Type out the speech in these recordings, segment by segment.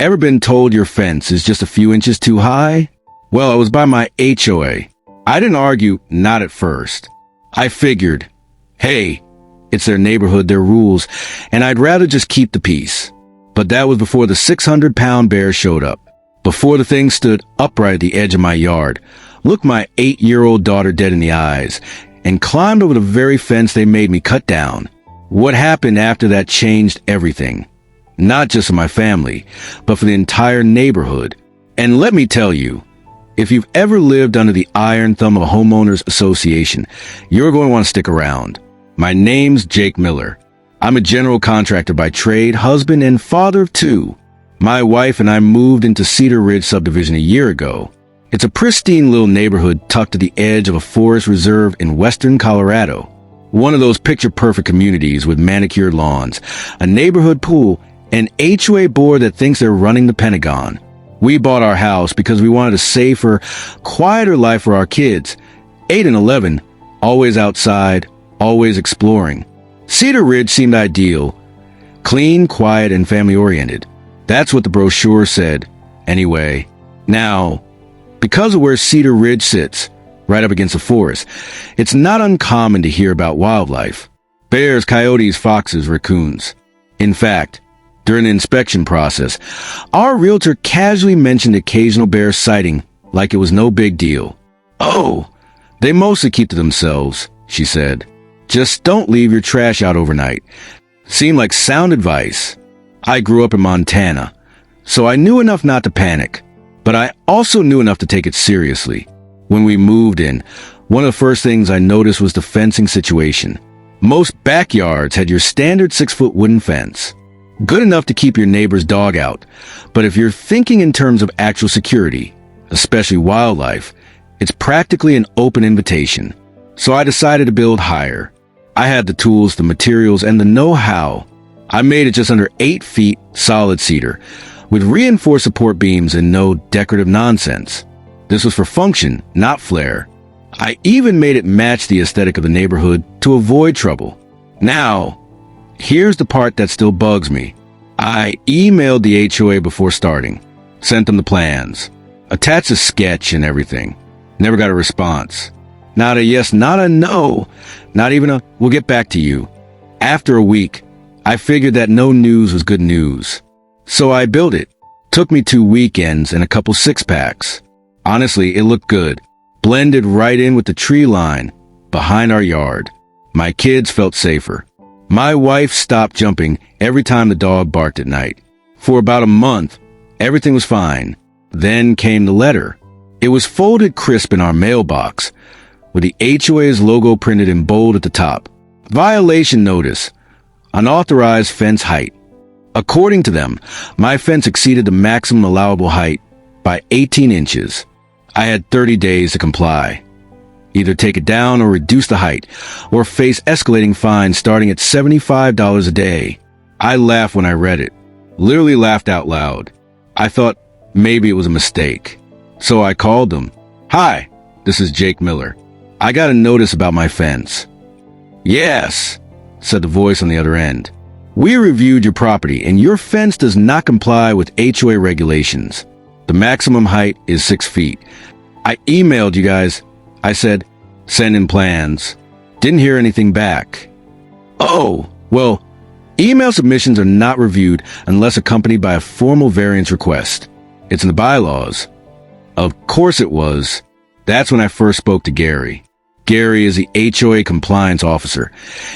Ever been told your fence is just a few inches too high? Well, I was by my HOA. I didn't argue, not at first. I figured, hey, it's their neighborhood, their rules, and I'd rather just keep the peace. But that was before the 600-pound bear showed up. Before the thing stood upright at the edge of my yard, looked my 8-year-old daughter dead in the eyes, and climbed over the very fence they made me cut down. What happened after that changed everything. Not just for my family, but for the entire neighborhood. And let me tell you, if you've ever lived under the iron thumb of a homeowners association, you're going to want to stick around. My name's Jake Miller. I'm a general contractor by trade, husband and father of 2. My wife and I moved into Cedar Ridge subdivision a year ago. It's a pristine little neighborhood tucked at the edge of a forest reserve in western Colorado. One of those picture-perfect communities with manicured lawns, a neighborhood pool, an HOA board that thinks they're running the Pentagon. We bought our house because we wanted a safer, quieter life for our kids. 8 and 11, always outside, always exploring. Cedar Ridge seemed ideal. Clean, quiet, and family-oriented. That's what the brochure said, anyway. Now, because of where Cedar Ridge sits, right up against the forest, it's not uncommon to hear about wildlife. Bears, coyotes, foxes, raccoons. In fact, during the inspection process, our realtor casually mentioned occasional bear sighting like it was no big deal. Oh, they mostly keep to themselves, she said. Just don't leave your trash out overnight. Seemed like sound advice. I grew up in Montana, so I knew enough not to panic, but I also knew enough to take it seriously. When we moved in, one of the first things I noticed was the fencing situation. Most backyards had your standard 6-foot wooden fence. Good enough to keep your neighbor's dog out, but if you're thinking in terms of actual security, especially wildlife, it's practically an open invitation. So I decided to build higher. I had the tools, the materials, and the know-how. I made it just under 8 feet solid cedar, with reinforced support beams and no decorative nonsense. This was for function, not flair. I even made it match the aesthetic of the neighborhood to avoid trouble. Now, here's the part that still bugs me. I emailed the HOA before starting, sent them the plans, attached a sketch and everything. Never got a response. Not a yes, not a no, not even a we'll get back to you. After a week, I figured that no news was good news. So I built it. Took me 2 weekends and a couple 6-packs. Honestly, it looked good. Blended right in with the tree line behind our yard. My kids felt safer. My wife stopped jumping every time the dog barked at night. For about a month, everything was fine. Then came the letter. It was folded crisp in our mailbox, with the HOA's logo printed in bold at the top. Violation notice. Unauthorized fence height. According to them, my fence exceeded the maximum allowable height by 18 inches. I had 30 days to comply. Either take it down or reduce the height, or face escalating fines starting at $75 a day. I laughed when I read it. Literally laughed out loud. I thought maybe it was a mistake. So I called them. Hi, this is Jake Miller. I got a notice about my fence. Yes, said the voice on the other end. We reviewed your property and your fence does not comply with HOA regulations. The maximum height is 6 feet. I emailed you guys. I said, send in plans. Didn't hear anything back. Oh, well, email submissions are not reviewed unless accompanied by a formal variance request. It's in the bylaws. Of course it was. That's when I first spoke to Gary. Gary is the HOA compliance officer.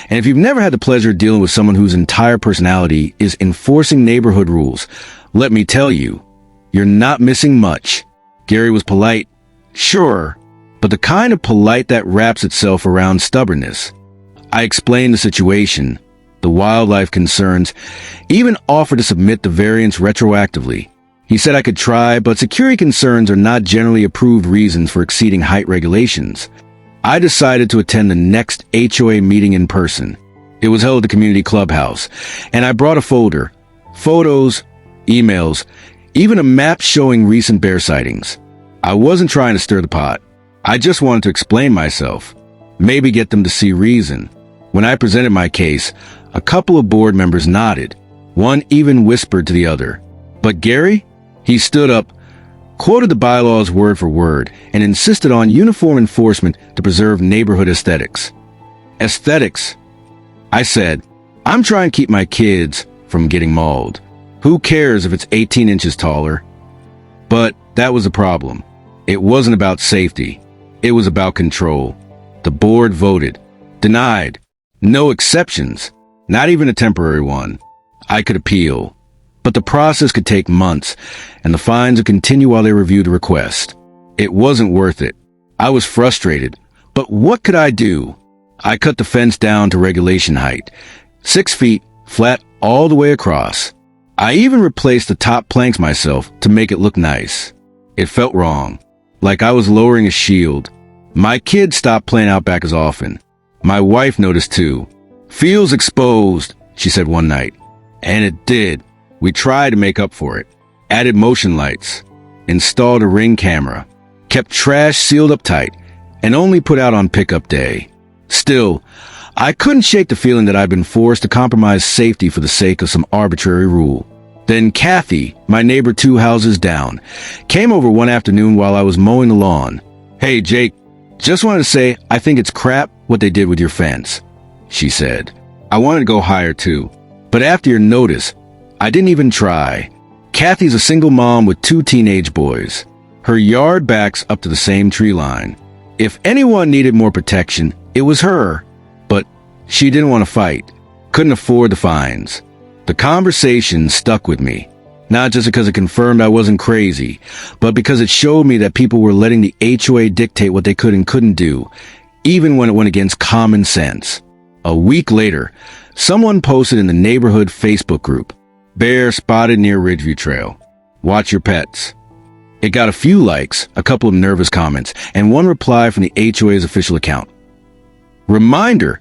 And if you've never had the pleasure of dealing with someone whose entire personality is enforcing neighborhood rules, let me tell you, you're not missing much. Gary was polite, sure, but the kind of polite that wraps itself around stubbornness. I explained the situation, the wildlife concerns, even offered to submit the variance retroactively. He said I could try, but security concerns are not generally approved reasons for exceeding height regulations. I decided to attend the next HOA meeting in person. It was held at the community clubhouse, and I brought a folder, photos, emails, even a map showing recent bear sightings. I wasn't trying to stir the pot. I just wanted to explain myself, maybe get them to see reason. When I presented my case, a couple of board members nodded. One even whispered to the other, But Gary? He stood up, quoted the bylaws word for word, and insisted on uniform enforcement to preserve neighborhood aesthetics. Aesthetics? I said, I'm trying to keep my kids from getting mauled. Who cares if it's 18 inches taller? But that was the problem. It wasn't about safety. It was about control. The board voted. Denied. No exceptions. Not even a temporary one. I could appeal. But the process could take months, and the fines would continue while they reviewed the request. It wasn't worth it. I was frustrated. But what could I do? I cut the fence down to regulation height. 6 feet, flat all the way across. I even replaced the top planks myself to make it look nice. It felt wrong. Like I was lowering a shield. My kids stopped playing out back as often. My wife noticed too. Feels exposed, she said one night. And it did. We tried to make up for it. Added motion lights. Installed a Ring camera. Kept trash sealed up tight. And only put out on pickup day. Still, I couldn't shake the feeling that I'd been forced to compromise safety for the sake of some arbitrary rule. Then Kathy, my neighbor 2 houses down, came over one afternoon while I was mowing the lawn. Hey, Jake, just wanted to say I think it's crap what they did with your fence, she said. I wanted to go higher too, but after your notice, I didn't even try. Kathy's a single mom with 2 teenage boys. Her yard backs up to the same tree line. If anyone needed more protection, it was her. But she didn't want to fight. Couldn't afford the fines. The conversation stuck with me. Not just because it confirmed I wasn't crazy, but because it showed me that people were letting the HOA dictate what they could and couldn't do, even when it went against common sense. A week later, someone posted in the neighborhood Facebook group, "Bear spotted near Ridgeview Trail. Watch your pets." It got a few likes, a couple of nervous comments, and one reply from the HOA's official account. Reminder,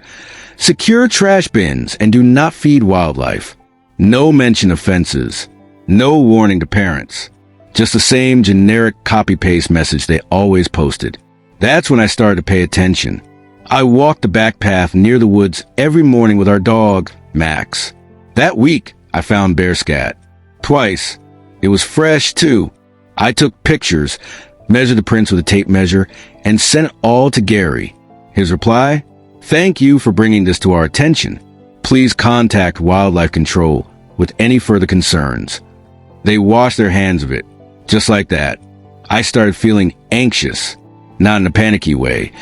secure trash bins and do not feed wildlife. No mention of fences. No warning to parents. Just the same generic copy-paste message they always posted. That's when I started to pay attention. I walked the back path near the woods every morning with our dog, Max. That week, I found bear scat. Twice. It was fresh, too. I took pictures, measured the prints with a tape measure, and sent it all to Gary. His reply? Thank you for bringing this to our attention. Please contact Wildlife Control with any further concerns. They washed their hands of it. Just like that. I started feeling anxious. Not in a panicky way,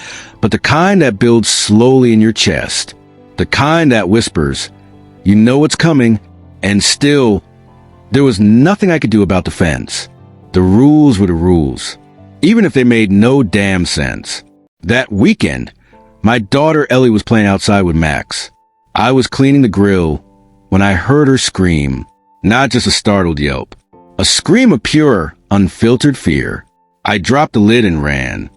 but the kind that builds slowly in your chest. The kind that whispers, you know it's coming, and still, there was nothing I could do about the fence. The rules were the rules, even if they made no damn sense. That weekend, my daughter Ellie was playing outside with Max. I was cleaning the grill when I heard her scream, not just a startled yelp, a scream of pure, unfiltered fear. I dropped the lid and ran.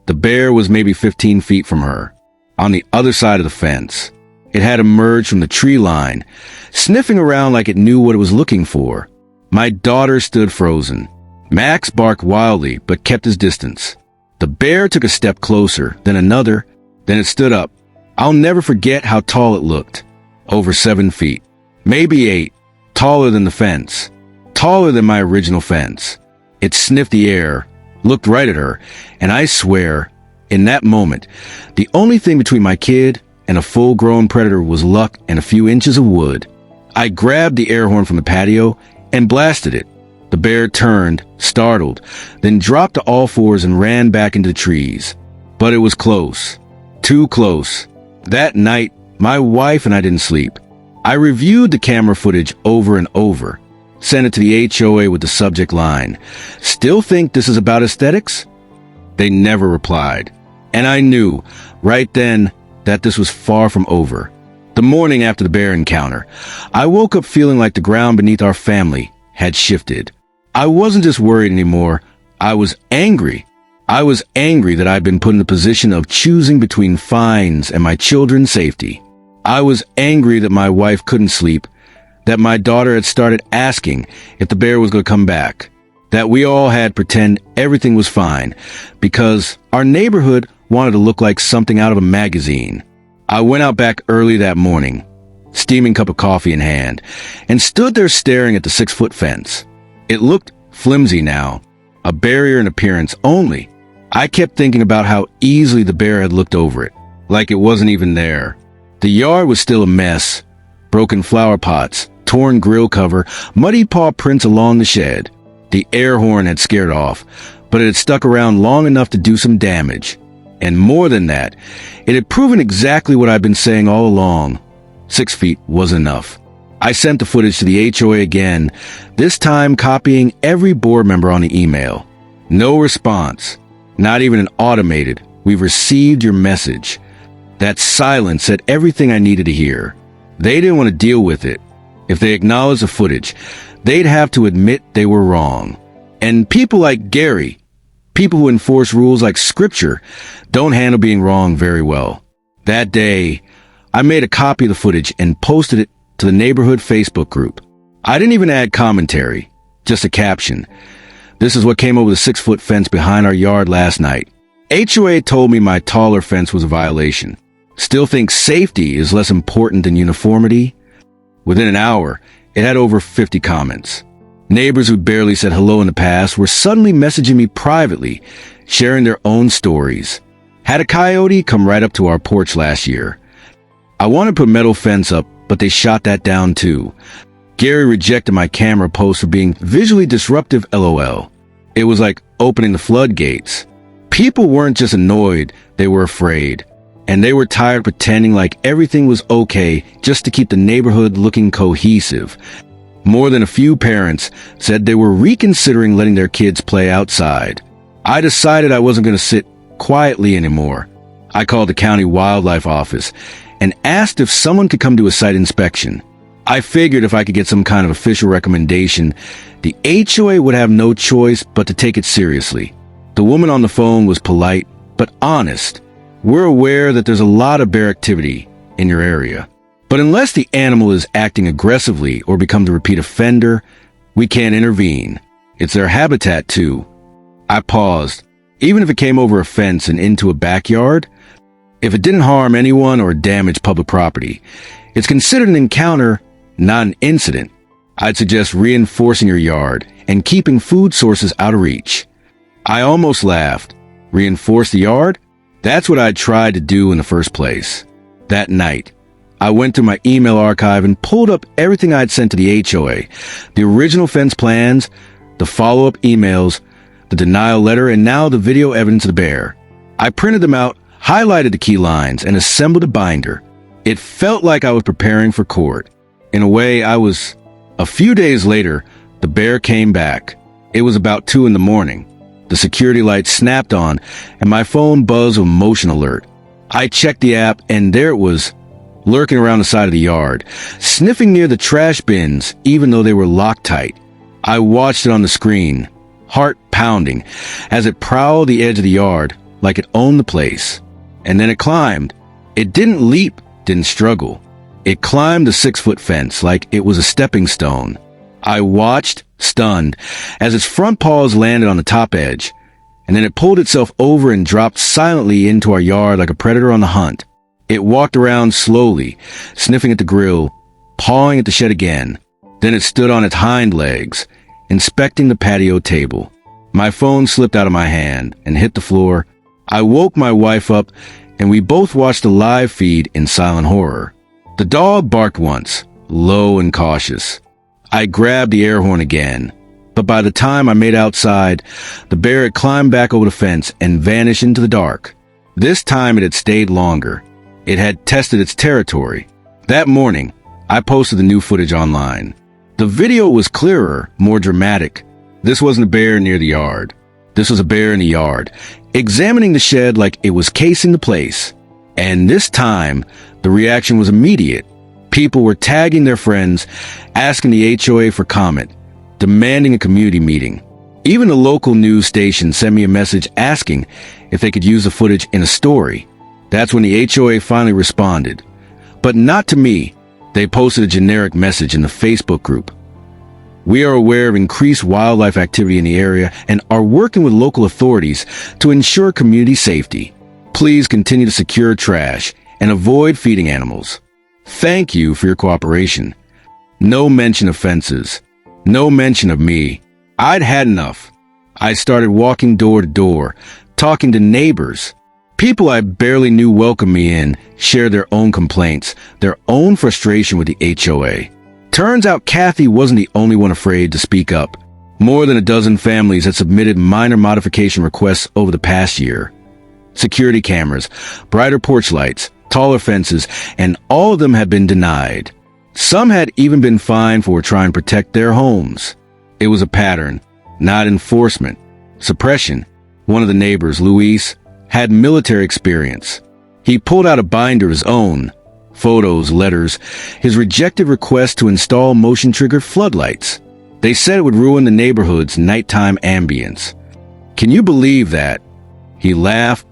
The bear was maybe 15 feet from her, on the other side of the fence. It had emerged from the tree line, sniffing around like it knew what it was looking for. My daughter stood frozen. Max barked wildly, but kept his distance. The bear took a step closer, then another, then it stood up. I'll never forget how tall it looked. Over 7 feet. Maybe 8. Taller than the fence. Taller than my original fence. It sniffed the air, looked right at her, and I swear, in that moment, the only thing between my kid and a full-grown predator was luck and a few inches of wood. I grabbed the air horn from the patio and blasted it. The bear turned, startled, then dropped to all fours and ran back into the trees. But it was close. Too close. That night, my wife and I didn't sleep. I reviewed the camera footage over and over. Sent it to the HOA with the subject line, "Still think this is about aesthetics?" They never replied. And I knew, right then, that this was far from over. The morning after the bear encounter, I woke up feeling like the ground beneath our family had shifted. I wasn't just worried anymore. I was angry. I was angry that I'd been put in the position of choosing between fines and my children's safety. I was angry that my wife couldn't sleep, that my daughter had started asking if the bear was going to come back, that we all had pretend everything was fine because our neighborhood wanted to look like something out of a magazine. I went out back early that morning, steaming cup of coffee in hand, and stood there staring at the 6-foot fence. It looked flimsy now, a barrier in appearance only. I kept thinking about how easily the bear had looked over it, like it wasn't even there. The yard was still a mess. Broken flower pots, torn grill cover, muddy paw prints along the shed. The air horn had scared off, but it had stuck around long enough to do some damage. And more than that, it had proven exactly what I'd been saying all along. 6 feet was enough. I sent the footage to the HOA again, this time copying every board member on the email. No response. Not even an automated, "We've received your message." That silence said everything I needed to hear. They didn't want to deal with it. If they acknowledged the footage, they'd have to admit they were wrong. And people like Gary, people who enforce rules like scripture, don't handle being wrong very well. That day, I made a copy of the footage and posted it to the neighborhood Facebook group. I didn't even add commentary, just a caption. "This is what came over the 6-foot fence behind our yard last night. HOA told me my taller fence was a violation. Still think safety is less important than uniformity?" Within an hour, it had over 50 comments. Neighbors who barely said hello in the past were suddenly messaging me privately, sharing their own stories. Had a coyote come right up to our porch last year. I wanted to put a metal fence up, but they shot that down too. Gary rejected my camera post for being visually disruptive, LOL. It was like opening the floodgates. People weren't just annoyed, they were afraid. And they were tired of pretending like everything was okay just to keep the neighborhood looking cohesive. More than a few parents said they were reconsidering letting their kids play outside. I decided I wasn't going to sit quietly anymore. I called the county wildlife office and asked if someone could come do a site inspection. I figured if I could get some kind of official recommendation, the HOA would have no choice but to take it seriously. The woman on the phone was polite, but honest. "We're aware that there's a lot of bear activity in your area, but unless the animal is acting aggressively or becomes a repeat offender, we can't intervene. It's their habitat too." I paused. Even if it came over a fence and into a backyard, if it didn't harm anyone or damage public property, it's considered an encounter, not an incident. I'd suggest reinforcing your yard and keeping food sources out of reach. I almost laughed. Reinforce the yard? That's what I tried to do in the first place. That night, I went through my email archive and pulled up everything I'd sent to the HOA. The original fence plans, the follow-up emails, the denial letter, and now the video evidence of the bear. I printed them out, highlighted the key lines, and assembled a binder. It felt like I was preparing for court. In a way, I was. A few days later, the bear came back. It was about 2 in the morning. The security light snapped on, and my phone buzzed with motion alert. I checked the app, and there it was, lurking around the side of the yard, sniffing near the trash bins, even though they were locked tight. I watched it on the screen, heart pounding, as it prowled the edge of the yard, like it owned the place. And then it climbed. It didn't leap, didn't struggle. It climbed the 6-foot fence like it was a stepping stone. I watched, stunned, as its front paws landed on the top edge, and then it pulled itself over and dropped silently into our yard like a predator on the hunt. It walked around slowly, sniffing at the grill, pawing at the shed again. Then it stood on its hind legs, inspecting the patio table. My phone slipped out of my hand and hit the floor. I woke my wife up, and we both watched the live feed in silent horror. The dog barked once, low and cautious. I grabbed the air horn again, but by the time I made outside, the bear had climbed back over the fence and vanished into the dark. This time it had stayed longer. It had tested its territory. That morning, I posted the new footage online. The video was clearer, more dramatic. This wasn't a bear near the yard. This was a bear in the yard, examining the shed like it was casing the place. And this time, the reaction was immediate. People were tagging their friends, asking the HOA for comment, demanding a community meeting. Even the local news station sent me a message asking if they could use the footage in a story. That's when the HOA finally responded. But not to me. They posted a generic message in the Facebook group. "We are aware of increased wildlife activity in the area and are working with local authorities to ensure community safety. Please continue to secure trash and avoid feeding animals. Thank you for your cooperation." No mention of fences. No mention of me. I'd had enough. I started walking door to door, talking to neighbors. People I barely knew welcomed me in, shared their own complaints, their own frustration with the HOA. Turns out Kathy wasn't the only one afraid to speak up. More than a dozen families had submitted minor modification requests over the past year. Security cameras, brighter porch lights, taller fences, and all of them had been denied. Some had even been fined for trying to protect their homes. It was a pattern, not enforcement. Suppression. One of the neighbors, Luis, had military experience. He pulled out a binder of his own. Photos, letters, his rejected request to install motion-triggered floodlights. They said it would ruin the neighborhood's nighttime ambience. Can you believe that? He laughed,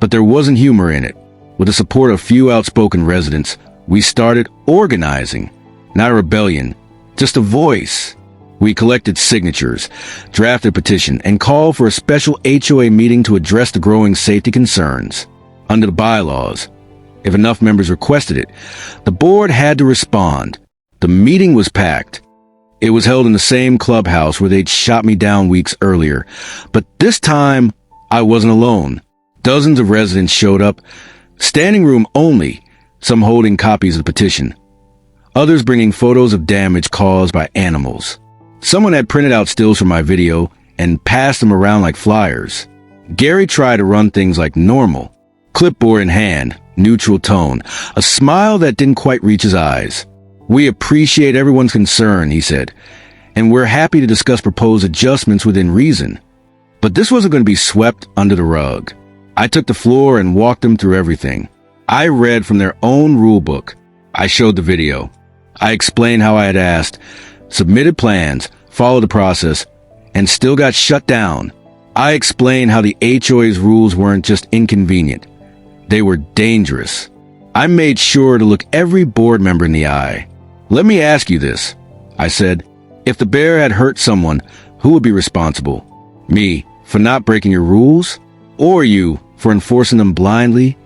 but there wasn't humor in it. With the support of a few outspoken residents, we started organizing. Not a rebellion, just a voice. We collected signatures, drafted a petition, and called for a special HOA meeting to address the growing safety concerns. Under the bylaws, if enough members requested it, the board had to respond. The meeting was packed. It was held in the same clubhouse where they'd shot me down weeks earlier. But this time, I wasn't alone. Dozens of residents showed up, standing room only, some holding copies of the petition. Others bringing photos of damage caused by animals. Someone had printed out stills from my video and passed them around like flyers. Gary tried to run things like normal. Clipboard in hand, neutral tone, a smile that didn't quite reach his eyes. We appreciate everyone's concern, he said, and we're happy to discuss proposed adjustments within reason. But this wasn't going to be swept under the rug. I took the floor and walked them through everything. I read from their own rule book. I showed the video. I explained how I had asked, submitted plans, followed the process, and still got shut down. I explained how the HOA's rules weren't just inconvenient. They were dangerous. I made sure to look every board member in the eye. Let me ask you this, I said. If the bear had hurt someone, who would be responsible? Me, for not breaking your rules? Or you, for enforcing them blindly?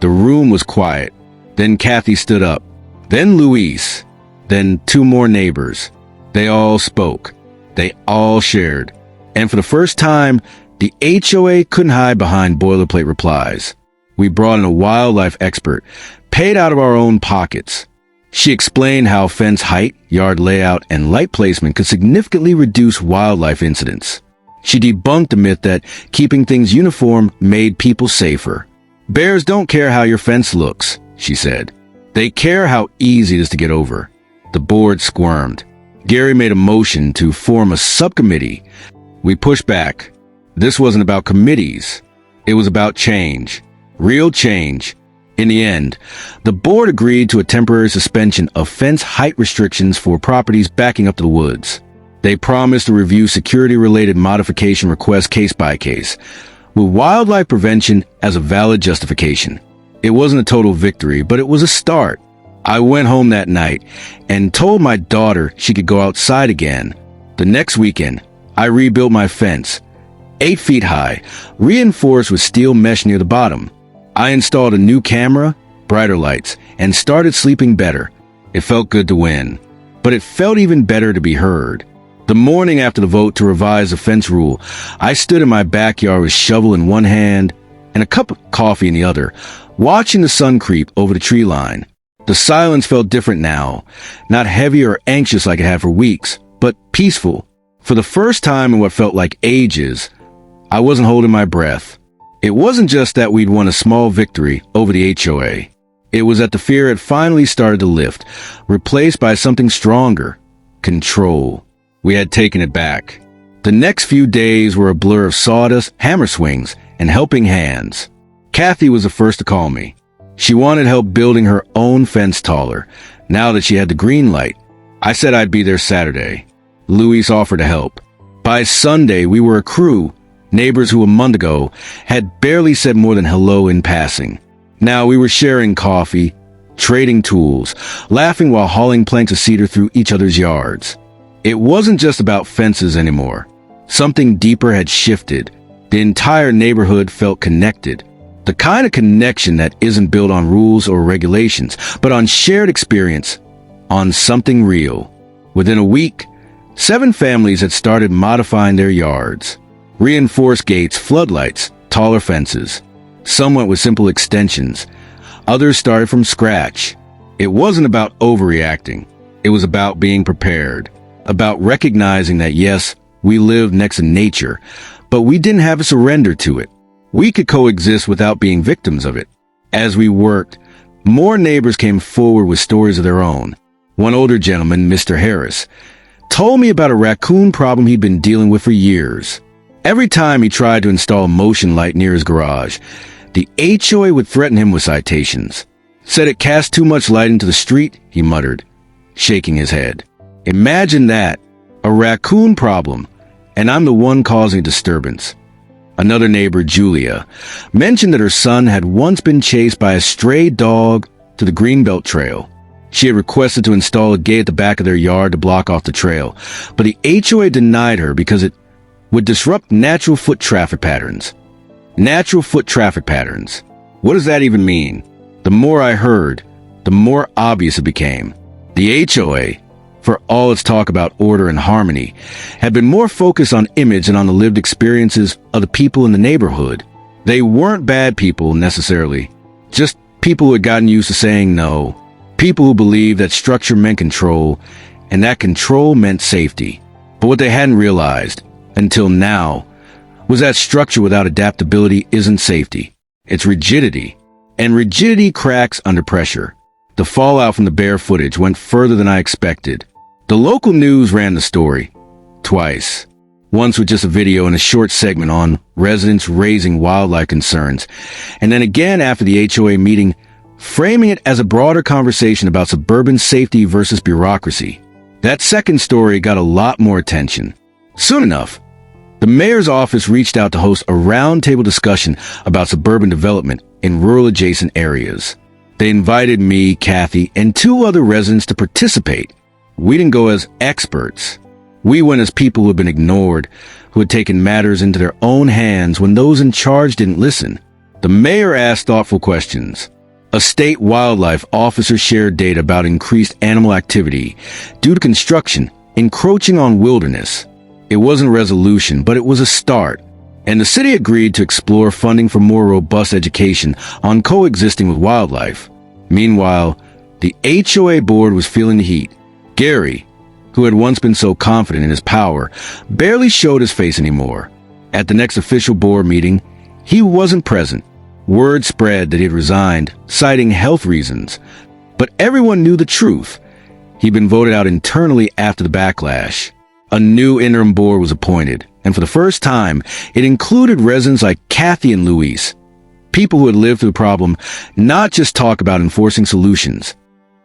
The room was quiet. Then Kathy stood up. Then Luis. Then two more neighbors. They all spoke. They all shared. And for the first time, the HOA couldn't hide behind boilerplate replies. We brought in a wildlife expert, paid out of our own pockets. She explained how fence height, yard layout, and light placement could significantly reduce wildlife incidents. She debunked the myth that keeping things uniform made people safer. Bears don't care how your fence looks, she said. They care how easy it is to get over. The board squirmed. Gary made a motion to form a subcommittee. We pushed back. This wasn't about committees. It was about change. Real change. In the end, the board agreed to a temporary suspension of fence height restrictions for properties backing up to the woods. They promised to review security-related modification requests case by case, with wildlife prevention as a valid justification. It wasn't a total victory, but it was a start. I went home that night and told my daughter she could go outside again. The next weekend, I rebuilt my fence, 8 feet high, reinforced with steel mesh near the bottom. I installed a new camera, brighter lights, and started sleeping better. It felt good to win, but it felt even better to be heard. The morning after the vote to revise the fence rule, I stood in my backyard with a shovel in one hand and a cup of coffee in the other, watching the sun creep over the tree line. The silence felt different now, not heavy or anxious like it had for weeks, but peaceful. For the first time in what felt like ages, I wasn't holding my breath. It wasn't just that we'd won a small victory over the HOA. It was that the fear had finally started to lift, replaced by something stronger, control. We had taken it back. The next few days were a blur of sawdust, hammer swings, and helping hands. Kathy was the first to call me. She wanted help building her own fence taller, now that she had the green light. I said I'd be there Saturday. Luis offered to help. By Sunday, we were a crew, neighbors who a month ago had barely said more than hello in passing. Now we were sharing coffee, trading tools, laughing while hauling planks of cedar through each other's yards. It wasn't just about fences anymore. Something deeper had shifted. The entire neighborhood felt connected. The kind of connection that isn't built on rules or regulations, but on shared experience, on something real. Within a week, 7 families had started modifying their yards. Reinforced gates, floodlights, taller fences. Some went with simple extensions. Others started from scratch. It wasn't about overreacting. It was about being prepared. About recognizing that yes, we lived next to nature, but we didn't have to surrender to it. We could coexist without being victims of it. As we worked, more neighbors came forward with stories of their own. One older gentleman, Mr. Harris, told me about a raccoon problem he'd been dealing with for years. Every time he tried to install a motion light near his garage, the HOA would threaten him with citations. Said it cast too much light into the street, he muttered, shaking his head. Imagine that, a raccoon problem, and I'm the one causing disturbance. Another neighbor, Julia, mentioned that her son had once been chased by a stray dog to the Greenbelt Trail. She had requested to install a gate at the back of their yard to block off the trail, but the HOA denied her because it would disrupt natural foot traffic patterns. Natural foot traffic patterns. What does that even mean? The more I heard, the more obvious it became. The HOA, for all its talk about order and harmony, had been more focused on image and on the lived experiences of the people in the neighborhood. They weren't bad people necessarily, just people who had gotten used to saying no, people who believed that structure meant control, and that control meant safety. But what they hadn't realized, until now, was that structure without adaptability isn't safety. It's rigidity. And rigidity cracks under pressure. The fallout from the bear footage went further than I expected. The local news ran the story. Twice. Once with just a video and a short segment on residents raising wildlife concerns. And then again after the HOA meeting, framing it as a broader conversation about suburban safety versus bureaucracy. That second story got a lot more attention. Soon enough, the mayor's office reached out to host a roundtable discussion about suburban development in rural adjacent areas. They invited me, Kathy, and 2 other residents to participate. We didn't go as experts. We went as people who had been ignored, who had taken matters into their own hands when those in charge didn't listen. The mayor asked thoughtful questions. A state wildlife officer shared data about increased animal activity due to construction encroaching on wilderness. It wasn't a resolution, but it was a start. And the city agreed to explore funding for more robust education on coexisting with wildlife. Meanwhile, the HOA board was feeling the heat. Gary, who had once been so confident in his power, barely showed his face anymore. At the next official board meeting, he wasn't present. Word spread that he had resigned, citing health reasons. But everyone knew the truth. He'd been voted out internally after the backlash. A new interim board was appointed, and for the first time, it included residents like Kathy and Luis, people who had lived through the problem, not just talk about enforcing solutions.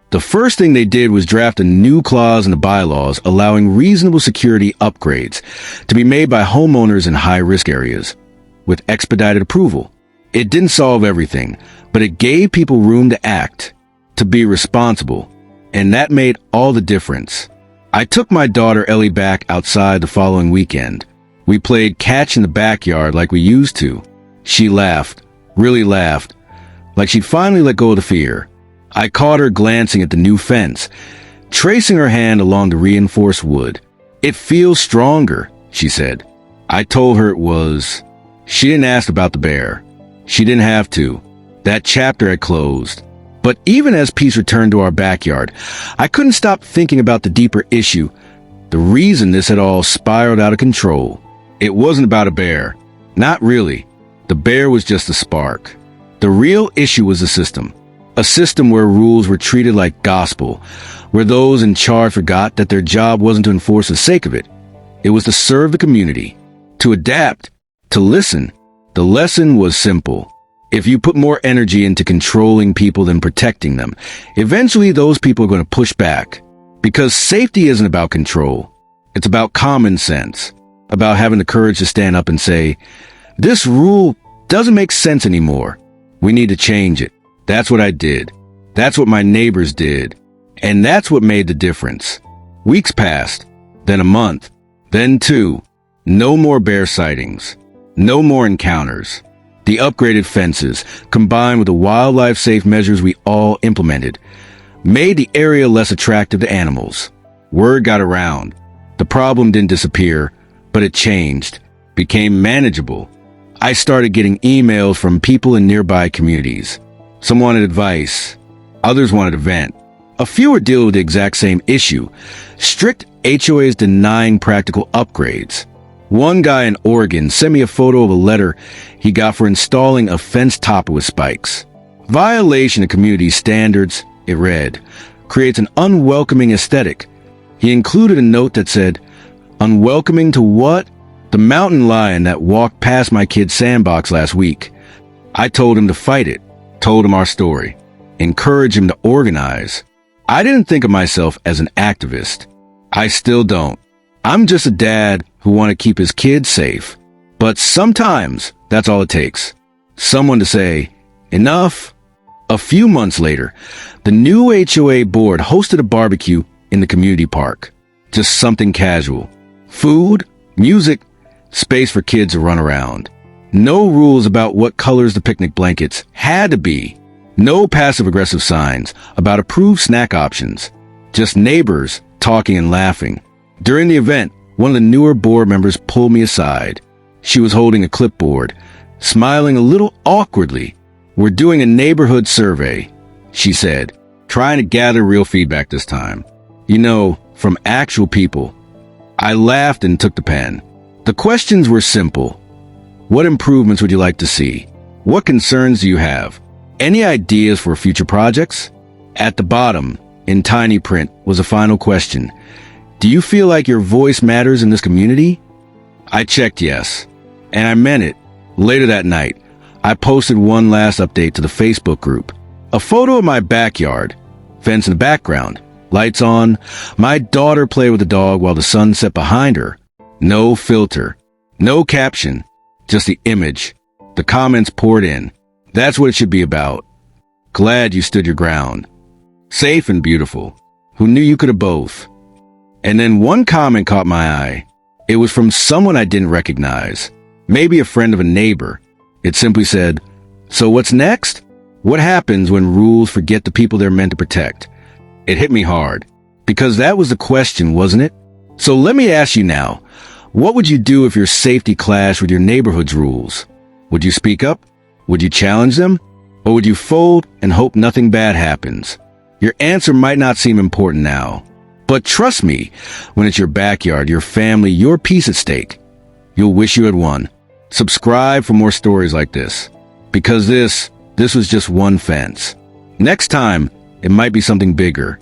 The first thing they did was draft a new clause in the bylaws allowing reasonable security upgrades to be made by homeowners in high-risk areas, with expedited approval. It didn't solve everything, but it gave people room to act, to be responsible, and that made all the difference. I took my daughter Ellie back outside the following weekend. We played catch in the backyard like we used to. She laughed, really laughed, like she'd finally let go of the fear. I caught her glancing at the new fence, tracing her hand along the reinforced wood. "It feels stronger," she said. I told her it was. She didn't ask about the bear. She didn't have to. That chapter had closed. But even as peace returned to our backyard, I couldn't stop thinking about the deeper issue, the reason this had all spiraled out of control. It wasn't about a bear. Not really. The bear was just a spark. The real issue was the system. A system where rules were treated like gospel, where those in charge forgot that their job wasn't to enforce the sake of it. It was to serve the community, to adapt, to listen. The lesson was simple. If you put more energy into controlling people than protecting them, eventually those people are going to push back. Because safety isn't about control. It's about common sense. About having the courage to stand up and say, "This rule doesn't make sense anymore. We need to change it." That's what I did. That's what my neighbors did. And that's what made the difference. Weeks passed, then a month, then 2. No more bear sightings. No more encounters. The upgraded fences, combined with the wildlife-safe measures we all implemented, made the area less attractive to animals. Word got around. The problem didn't disappear, but it changed, became manageable. I started getting emails from people in nearby communities. Some wanted advice, others wanted a vent. A few were dealing with the exact same issue. Strict HOAs denying practical upgrades. One guy in Oregon sent me a photo of a letter he got for installing a fence topper with spikes. Violation of community standards, it read, creates an unwelcoming aesthetic. He included a note that said, "Unwelcoming to what? The mountain lion that walked past my kid's sandbox last week." I told him to fight it, told him our story, encouraged him to organize. I didn't think of myself as an activist. I still don't. I'm just a dad who wants to keep his kids safe. But sometimes that's all it takes. Someone to say, enough. A few months later, the new HOA board hosted a barbecue in the community park. Just something casual. Food, music, space for kids to run around. No rules about what colors the picnic blankets had to be. No passive-aggressive signs about approved snack options. Just neighbors talking and laughing. During the event, one of the newer board members pulled me aside. She was holding a clipboard, smiling a little awkwardly. "We're doing a neighborhood survey," she said, trying to gather real feedback this time. You know, from actual people. I laughed and took the pen. The questions were simple. What improvements would you like to see? What concerns do you have? Any ideas for future projects? At the bottom, in tiny print, was a final question. Do you feel like your voice matters in this community? I checked yes, and I meant it. Later that night, I posted one last update to the Facebook group. A photo of my backyard, fence in the background, lights on, my daughter played with the dog while the sun set behind her. No filter, no caption, just the image. The comments poured in. That's what it should be about. Glad you stood your ground. Safe and beautiful. Who knew you could have both? And then one comment caught my eye. It was from someone I didn't recognize. Maybe a friend of a neighbor. It simply said, "So what's next? What happens when rules forget the people they're meant to protect?" It hit me hard. Because that was the question, wasn't it? So let me ask you now. What would you do if your safety clashed with your neighborhood's rules? Would you speak up? Would you challenge them? Or would you fold and hope nothing bad happens? Your answer might not seem important now. But trust me, when it's your backyard, your family, your peace at stake, you'll wish you had won. Subscribe for more stories like this. Because this was just one fence. Next time, it might be something bigger.